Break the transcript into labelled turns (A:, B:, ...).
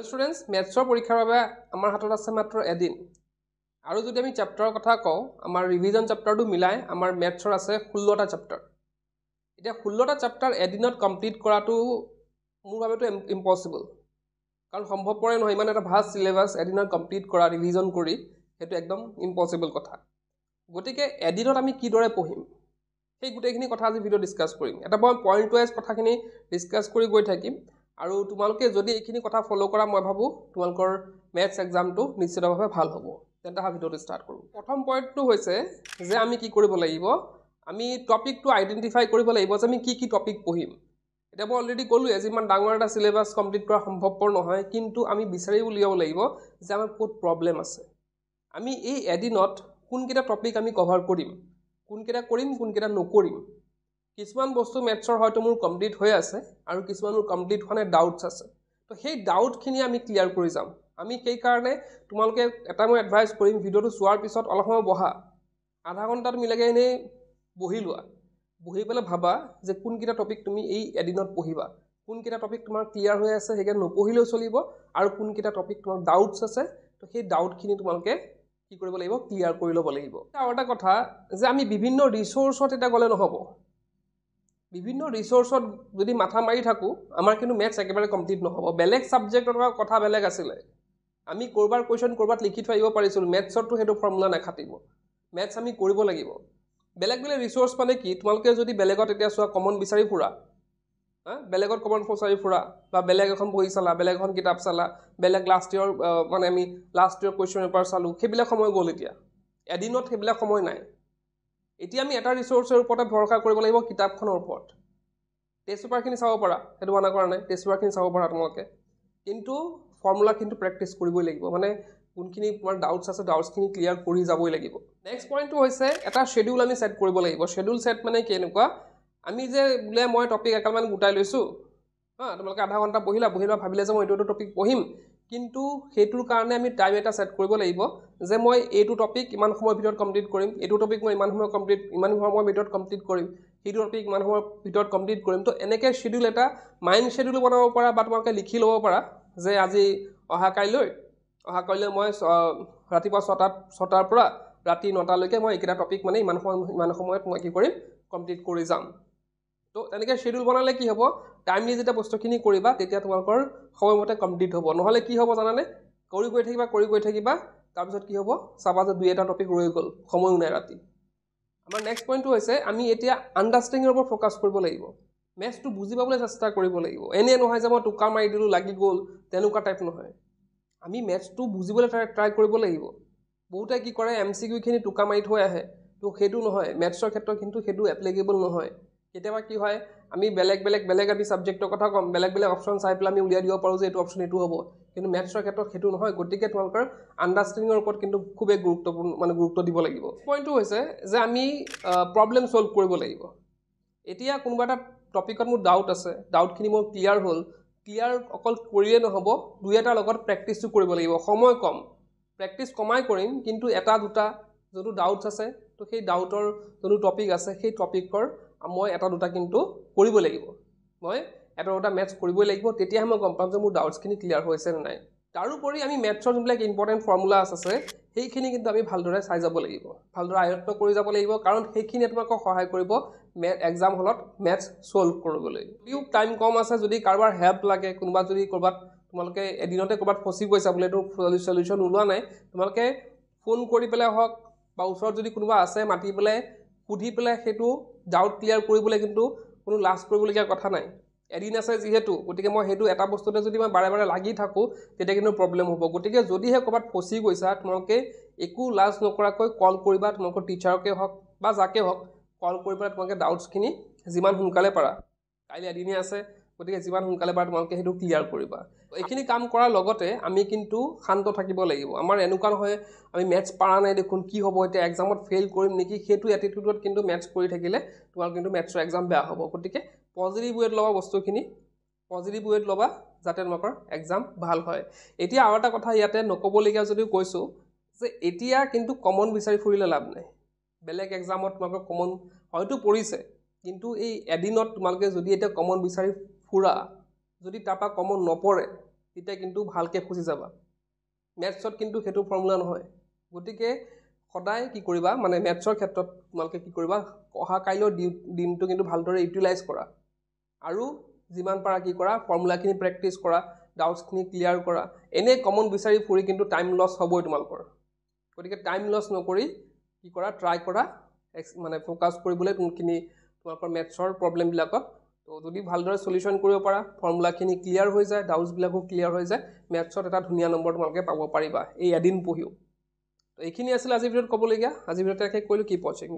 A: students মেথছৰ পৰীক্ষাৰ বাবে আমাৰ হাতত আছে মাত্ৰ এদিন আৰু যদি আমি চেপ্টাৰৰ কথা কওঁ আমাৰ ৰিভিজন চেপ্টাৰটো মিলাই আমাৰ মেথছৰ আছে 16টা চেপ্টাৰ এতিয়া 16টা চেপ্টাৰ এদিনত কমপ্লিট কৰাটো মোৰ বাবেতো ইম্পসিবল কাৰণ সম্ভৱপৰে নহয় ইমান এটা ভাষ্ট সিলেবাস এদিনত কমপ্লিট কৰা ৰিভিজন কৰি সেইটো একদম ইম্পসিবল কথা গতিকে এদিনত আমি কিদৰে পঢ়িম সেই গুটেইখিনি কথা আজি ভিডিও ডিসকাস কৰিম এটা পইণ্ট ওয়াইজ কথাখিনি ডিসকাস কৰি গৈ থাকিম আৰু তোমালোকে যদি এইখিনি কথা ফলো কৰা মই ভাবো তোমালোকৰ ম্যাথছ এক্সামটো নিশ্চিতভাৱে ভাল হ'ব তেন্তে হা ভিডিওটো ষ্টাৰ্ট কৰো প্ৰথম পইণ্টটো হৈছে যে আমি কি কৰিব লাগিব আমি টপিকটো আইডেন্টিফাই কৰিব লাগিব যে আমি কি টপিক পঢ়িম এটা মই অলৰেডি ক'লো যে ইমান ডাঙৰ এটা সিলেবাস কমপ্লিট কৰা সম্ভৱপৰ নহয় কিন্তু আমি বিচাৰি উলিয়াব লাগিব যে আমাৰ ক'ত প্ৰবলেম আছে আমি এই এদিনত কোনকেইটা টপিক আমি কভাৰ কৰিম কোনকেইটা কৰিম কোনকেইটা নকৰিম কিছুমান বস্তু ম্যাথছৰ হয়তো মোৰ কমপ্লিট হৈ আছে আৰু কিছুমান মোৰ কমপ্লিট হোৱা নাই ডাউটছ আছে তো সেই ডাউটখিনি আমি ক্লিয়াৰ কৰি যাম আমি সেই কাৰণে তোমালোকে এটা মই এডভাইস কৰিম ভিডিওটো চোৱাৰ পিছত অলপ সময় বহা আধা ঘণ্টাত মিলাগে এনে বহি লোৱা বহি পেলাই ভাবা যে কোনকেইটা টপিক তুমি এই এদিনত পঢ়িবা কোনকেইটা টপিক তোমাৰ ক্লিয়াৰ হৈ আছে হেগে নপঢ়িলেও চলিব আৰু কোনকেইটা টপিক তোমাৰ ডাউটছ আছে তো সেই ডাউটখিনি তোমালোকে কি কৰিব লাগিব ক্লিয়াৰ কৰি ল'ব লাগিব আৰু এটা কথা যে আমি বিভিন্ন ৰিসোৰ্সত এটা গলে নহব বিভিন্ন ৰিসোৰ্সত যদি মাথা মাৰি থাকো আমাৰ কিন্তু ম্যাথছ একেবাৰে কমপ্লিট নহব বেলেগ সাবজেক্টৰ কথা বেলেগ আছিল আমি কৰবাৰ কোৱেশ্চন কৰবাত লিখি থৈ আহিব পাৰিছিল ম্যাথছৰটো হেতু ফৰ্মুলা নাখাটিব ম্যাথছ আমি কৰিব লাগিব বেলেগ বেলেগ ৰিসোৰ্স মানে কি তোমালোকে যদি বেলেগত এতিয়া চোৱা কমন বিচাৰি ফুৰা বেলেগত কমন বিচাৰি ফুৰা বা বেলেগ এখন বহি চালা বেলেগ এখন কিতাপ চালা বেলেগ লাষ্ট ইয়াৰ মানে আমি লাষ্ট ইয়াৰ কোৱেশ্চন পেপাৰ চালো হেবিলাক সময় গল এতিয়া এদিনত হেবিলাক সময় নাই এতিয়া আমি এটা ৰিসোৰ্সৰ ওপৰত ভৰসা কৰিব লাগিব কিতাপখনৰ ওপৰত টেষ্ট পেপাৰখিনি চাব পাৰা হেতু মানা কৰা নাই টেষ্ট পেপাৰখিনি চাব পাৰা তোমালোকে কিন্তু ফৰ্মুলা কিন্তু প্ৰেক্টিস কৰিবই লাগিব মানে কোনখিনি তোমাৰ ডাউটছ আছে ডাউটছখিনি ক্লিয়াৰ কৰি যাবই লাগিব নেক্সট পইণ্টটো হৈছে এটা শেডিউল আমি সেট কৰিব লাগিব শেডিউল সেট মানে কেনেকুৱা আমি যে বুলে মই টপিক একালমান গুটাই লৈছো তোমালোকে আধা ঘণ্টা বহিলা ভাবিলে যে মই এইটো টপিক পঢ়িম কিন্তু হেতুৰ কাৰণে আমি টাইম এটা সেট কৰিব লাগিব যে মই এইটো টপিক ইমান সময়ৰ ভিতৰত কমপ্লিট কৰিম এইটো টপিক মই ইমান সময়ৰ ভিতৰত কমপ্লিট কৰিম এইটো টপিক ইমান সময়ৰ ভিতৰত কমপ্লিট কৰিম তো এনেকৈ শেডিউল এটা মাইণ্ড শেডিউল বনাব পাৰা বা তোমালোকে লিখি ল'ব পাৰা যে আজি অহা কাইলৈ মই ৰাতিপুৱা 6টাৰ পৰা ৰাতি 9টা লৈকে মই এইকেইটা টপিক মানে ইমান সময়ত মই কি কৰিম কমপ্লিট কৰি যাম তো এনেকৈ শেডিউল বনালে কি হ'ব টাইমলি যেতিয়া বস্তুখিনি কৰিবা তেতিয়া তোমালোকৰ সময়মতে কমপ্লিট হ'ব নহলে কি হ'ব জানানে কৰি গৈ থাকিবা তাৰপিছত কি হ'ব চাবা যে দুই এটা টপিক ৰৈ গ'ল সময়ও নাই ৰাতি আমাৰ নেক্সট পইণ্টটো হৈছে আমি এতিয়া আন্ডাৰষ্টেণ্ডিংৰ ওপৰত ফোকাস কৰিব লাগিব মেথছটো বুজি পাবলৈ চেষ্টা কৰিব লাগিব এনে নহয় যে মই টুকা মাৰি দিলো লাগি গ'ল তেনেকুৱা টাইপ নহয় আমি মেথছটো বুজিবলৈ ট্ৰাই কৰিব লাগিব বহুতে কি কৰে এমসিকিউ খিনি টুকা মাৰি থৈ আহে তো হেতু নহয় মেথছৰ ক্ষেত্ৰত কিন্তু হেতু এপ্লিকেবল নহয় কেতিয়াবা কি হয় আমি বেলেগ আমি সাবজেক্টৰ কথা কম বেলেগ অপচন চাই পেলাই আমি উলিয়াই দিব পাৰো যে এইটো অপচন এইটো হ'ব কিন্তু মেথছৰ ক্ষেত্ৰত হেতু নহয় গতিকে তোমালোকৰ আন্ডাৰষ্টেণ্ডিংৰ ওপৰত কিন্তু খুব গুৰুত্বপূৰ্ণ মানে গুৰুত্ব দিব লাগিব পইণ্টটো হৈছে যে আমি প্ৰবলেম সলভ কৰিব লাগিব এতিয়া কোনোবা এটা টপিকত মোৰ ডাউট আছে ডাউটখিনি মোৰ ক্লিয়াৰ হ'ল ক্লিয়াৰ অকল কৰিয়ে নহব দুই এটাৰ লগত প্ৰেক্টিসও কৰিব লাগিব সময় কম প্ৰেক্টিস কমাই কৰিম কিন্তু এটা দুটা যোনটো ডাউটছ আছে তো সেই ডাউটৰ যোনটো টপিক আছে সেই টপিকৰ মই এটা দুটা কিন্তু কৰিব লাগিব মই এটা দুটা ম্যাথছ কৰিবই লাগিব তেতিয়াহে মই গম পাম যে মোৰ ডাউটছখিনি ক্লিয়াৰ হৈছে নে নাই তাৰোপৰি আমি ম্যাথছৰ যোনবিলাক ইম্পৰ্টেণ্ট ফৰ্মুলা আছে সেইখিনি কিন্তু আমি ভালদৰে চাই যাব লাগিব ভালদৰে আয়ত্ত কৰি যাব লাগিব কাৰণ সেইখিনিয়ে তোমাক সহায় কৰিব এক্সাম হলত ম্যাথছ সলভ কৰিবলৈ যদিও টাইম কম আছে যদি কাৰোবাৰ হেল্প লাগে কোনোবা যদি কৰবাত তোমালোকে এদিনতে কৰবাত ফসি গৈছা বুলে তো সলিউশন ওলোৱা নাই তোমালোকে ফোন কৰি পেলাই হওক বা ওচৰত যদি কোনোবা আছে মাতি পেলাই সুধি পেলাই হেতু ডাউট ক্লিয়াৰ কৰিবলৈ কিন্তু কোনো লাজ কৰিবলগীয়া কথা নাই এদিন আছে যেহেতু গতিকে মই হেতু এটা বস্তুতে যদি মই বাৰে লাগি থাকো তেতিয়া কিন্তু প্ৰবলেম হ'ব গতিকে যদিহে কৰবাত ফসি গৈছা তোমালোকে একো লাজ নকৰাকৈ কল কৰিবা তোমালোকৰ টিচাৰকে হওক বা যাকে হওক কল কৰি পেলাই তোমালোকে ডাউটছখিনি যিমান সোনকালে পাৰা কাইলৈ এদিনে আছে গতিকে যিমান সোনকালে পাৰা তোমালোকে হেতু ক্লিয়াৰ কৰিবা এইখিনি কাম কৰাৰ লগতে আমি কিন্তু শান্ত থাকিব লাগিব আমাৰ এনেকুৱা নহয় আমি ম্যাথছ পাৰা নাই দেখোন কি হ'ব এতিয়া এক্সামত ফেইল কৰিম নেকি হেতু এটিটিউডত কিন্তু ম্যাথছ কৰি থাকিলে তোমালোক কিন্তু ম্যাথছৰ এক্সাম বেয়া হ'ব গতিকে পজিটিভ ৱেত ল'বা বস্তুখিনি পজিটিভ ৱেত ল'বা যাতে তোমাকৰ এক্সাম ভাল হয় এতিয়া আৰু এটা কথা ইয়াতে নকবলগীয়া যদিও কৈছো যে এতিয়া কিন্তু কমন বিচাৰি ফুৰিলে লাভ নাই বেলেগ এক্সামত তোমালোকৰ কমন হয়তো পৰিছে কিন্তু এই এদিনত তোমালোকে যদি এটা কমন বিচাৰি ফুৰা যদি তাপা কমন নপৰে তেতিয়া কিন্তু ভালকৈ খুচি যাবা মেথছত কিন্তু সেইটো ফৰ্মুলা নহয় গতিকে সদায় কি কৰিবা মানে মেথছৰ ক্ষেত্ৰত তোমালোকে কি কৰিবা অহা কাইলৈৰ দিনটো কিন্তু ভালদৰে ইউটিলাইজ কৰা আৰু যিমান পাৰা কি কৰা ফৰ্মুলাখিনি প্ৰেক্টিছ কৰা ডাউটছখিনি ক্লিয়াৰ কৰা এনে কমন বিচাৰি ফুৰি কিন্তু টাইম লছ হ'বই তোমালোকৰ গতিকে টাইম লছ নকৰি কি কৰা ট্ৰাই কৰা মানে ফ'কাছ কৰিবলৈ কোনখিনি তোমালোকৰ মেথছৰ প্ৰব্লেমবিলাকত তো যদি ভালদৰে সলিউশন কৰিব পাৰা ফৰ্মুলাখিনি ক্লিয়াৰ হৈ যায় ডাউটছবিলাকো ক্লিয়াৰ হৈ যায় মেথছত এটা ধুনীয়া নম্বৰ তোমালোকে পাব পাৰিবা এই এদিন পঢ়িও তো এইখিনি আছিল আজিৰ ভিডিঅ'ত ক'বলগীয়া আজিৰ ভিডিঅ'তে শেষ কৰিলোঁ কি পচিং